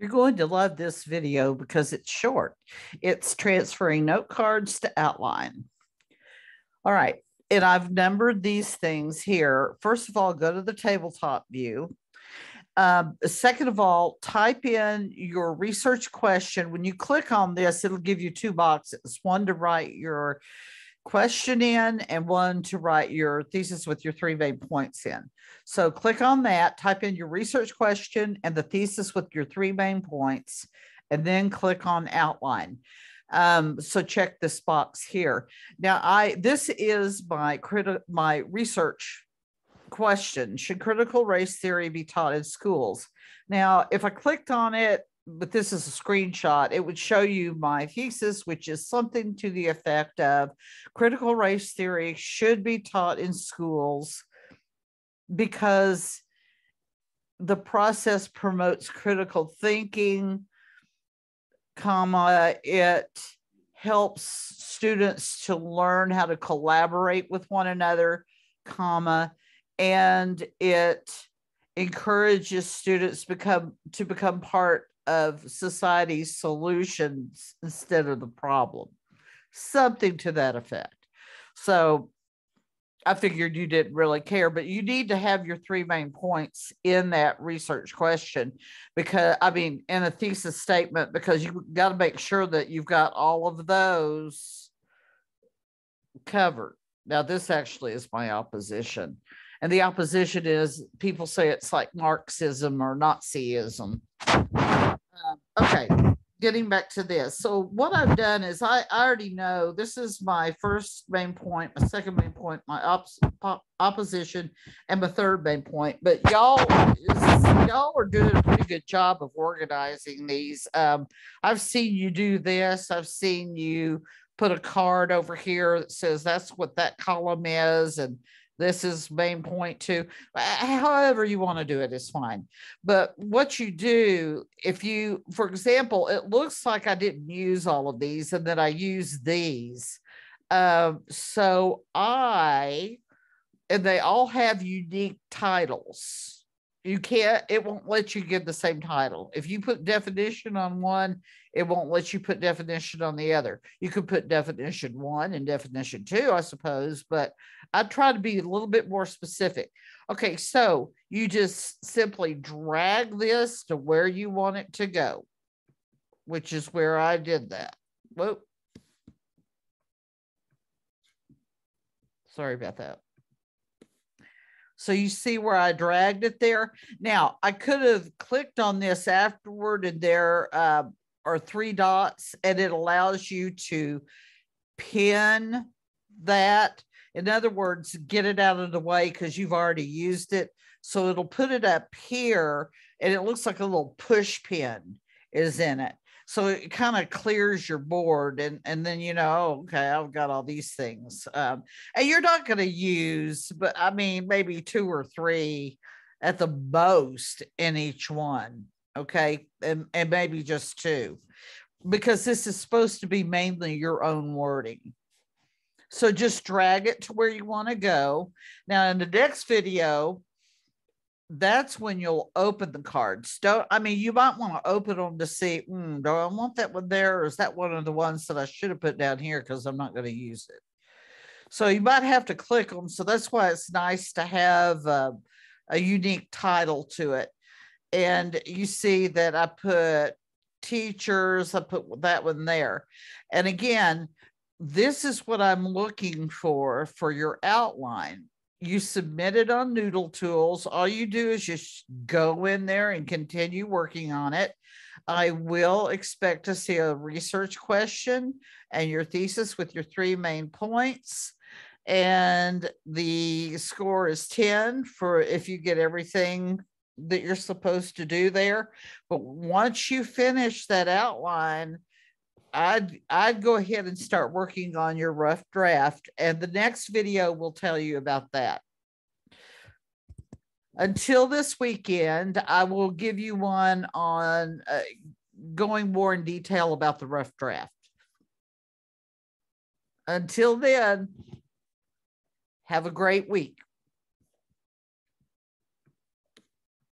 You're going to love this video because it's short. It's transferring note cards to outline. All right. And I've numbered these things here. First of all, go to the tabletop view. Second of all, type in your research question. When you click on this, it'll give you two boxes, one to write your question in and one to write your thesis with your three main points in. So click on that, type in your research question and the thesis with your three main points, and then click on outline. So check this box here. Now, this is my research question. Should critical race theory be taught in schools? Now, if I clicked on it, but this is a screenshot, it would show you my thesis, which is something to the effect of critical race theory should be taught in schools because the process promotes critical thinking, it helps students to learn how to collaborate with one another, and it encourages students to become part of society's solutions instead of the problem, something to that effect. So I figured you didn't really care, but you need to have your three main points in that research question in a thesis statement, because you've got to make sure that you've got all of those covered. Now, this actually is my opposition. And the opposition is people say it's like Marxism or Nazism. Okay, getting back to this. So what I've done is I already know this is my first main point, my second main point, my opposition, and my third main point. But y'all are doing a pretty good job of organizing these. I've seen you do this. I've seen you put a card over here that says that's what that column is, and this is main point too. However you want to do it is fine. But what you do, for example, it looks like I didn't use all of these and that I used these. And they all have unique titles. It won't let you give the same title. If you put definition on one, it won't let you put definition on the other. You could put definition 1 and definition 2, I suppose, but I try to be a little bit more specific. Okay, so you just simply drag this to where you want it to go, which is where I did that. Whoa. Sorry about that. So you see where I dragged it there. Now, I could have clicked on this afterward, and there are 3 dots, and it allows you to pin that. In other words, get it out of the way because you've already used it. So it'll put it up here, and it looks like a little push pin is in it. So it kind of clears your board, and then okay, I've got all these things. And you're not going to use, but I mean, maybe 2 or 3 at the most in each one. Okay, and maybe just 2, because this is supposed to be mainly your own wording. So just drag it to where you want to go. Now, in the next video, that's when you'll open the cards. You might want to open them to see, do I want that one there, or is that one of the ones that I should have put down here because I'm not going to use it? So you might have to click them. So that's why it's nice to have a unique title to it. And you see that I put teachers, I put that one there. And again, this is what I'm looking for your outline. You submit it on Noodle Tools. All you do is just go in there and continue working on it. I will expect to see a research question and your thesis with your 3 main points. And the score is 10 for if you get everything that you're supposed to do there. But once you finish that outline, I'd go ahead and start working on your rough draft, and the next video will tell you about that. Until this weekend, I will give you one on going more in detail about the rough draft. Until then, have a great week.